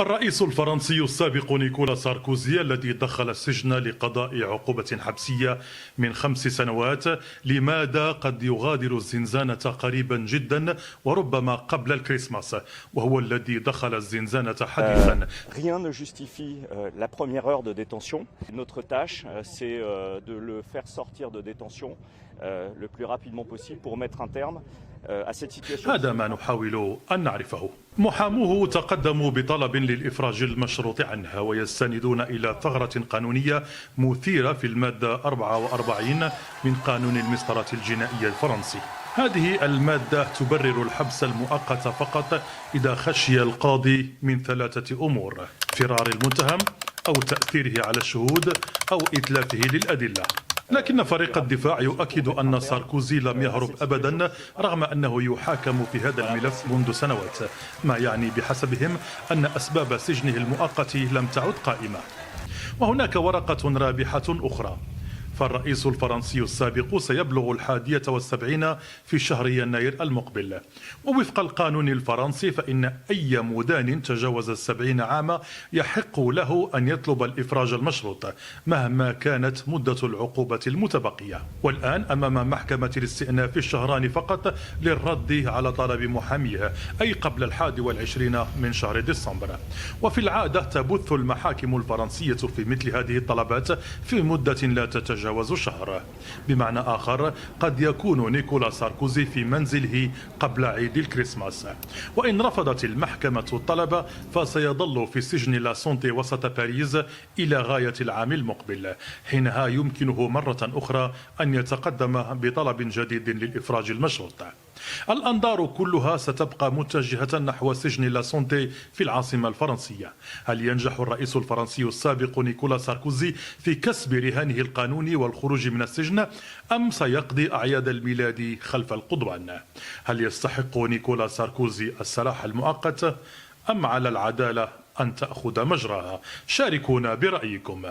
الرئيس الفرنسي السابق نيكولا ساركوزي الذي دخل السجن لقضاء عقوبة حبسية من 5 سنوات، لماذا قد يغادر الزنزانة قريبا جدا وربما قبل الكريسماس، وهو الذي دخل الزنزانة حديثا. Rien ne justifie la première heure de détention. Notre tâche, c'est de le faire sortir de détention le plus rapidement possible pour mettre un terme à cette situation. هذا ما نحاول أن نعرفه. محاموه تقدموا بطلب للإفراج المشروط عنه، ويستندون إلى ثغرة قانونية مثيرة في المادة 44 من قانون المسطرة الجنائية الفرنسي. هذه المادة تبرر الحبس المؤقت فقط إذا خشي القاضي من 3 أمور: فرار المتهم، أو تأثيره على الشهود، أو إتلافه للأدلة. لكن فريق الدفاع يؤكد أن ساركوزي لم يهرب أبدا، رغم أنه يحاكم في هذا الملف منذ سنوات، ما يعني بحسبهم أن أسباب سجنه المؤقت لم تعد قائمة. وهناك ورقة رابحة أخرى، فالرئيس الفرنسي السابق سيبلغ 71 في شهر يناير المقبل، ووفق القانون الفرنسي فإن أي مدان تجاوز 70 عاما يحق له أن يطلب الإفراج المشروط مهما كانت مدة العقوبة المتبقية. والآن أمام محكمة الاستئناف الشهران فقط للرد على طلب محاميه، أي قبل 21 من شهر ديسمبر. وفي العادة تبث المحاكم الفرنسية في مثل هذه الطلبات في مدة لا تتجاوز شهر. بمعنى آخر، قد يكون نيكولا ساركوزي في منزله قبل عيد الكريسماس، وإن رفضت المحكمة الطلب فسيظل في سجن لا سونتي وسط باريس إلى غاية العام المقبل، حينها يمكنه مرة أخرى أن يتقدم بطلب جديد للإفراج المشروط. الأنظار كلها ستبقى متجهة نحو سجن لا سونتي في العاصمة الفرنسية. هل ينجح الرئيس الفرنسي السابق نيكولا ساركوزي في كسب رهانه القانوني والخروج من السجن، أم سيقضي أعياد الميلاد خلف القضبان؟ هل يستحق نيكولا ساركوزي السراح المؤقت، أم على العدالة أن تأخذ مجراها؟ شاركونا برأيكم.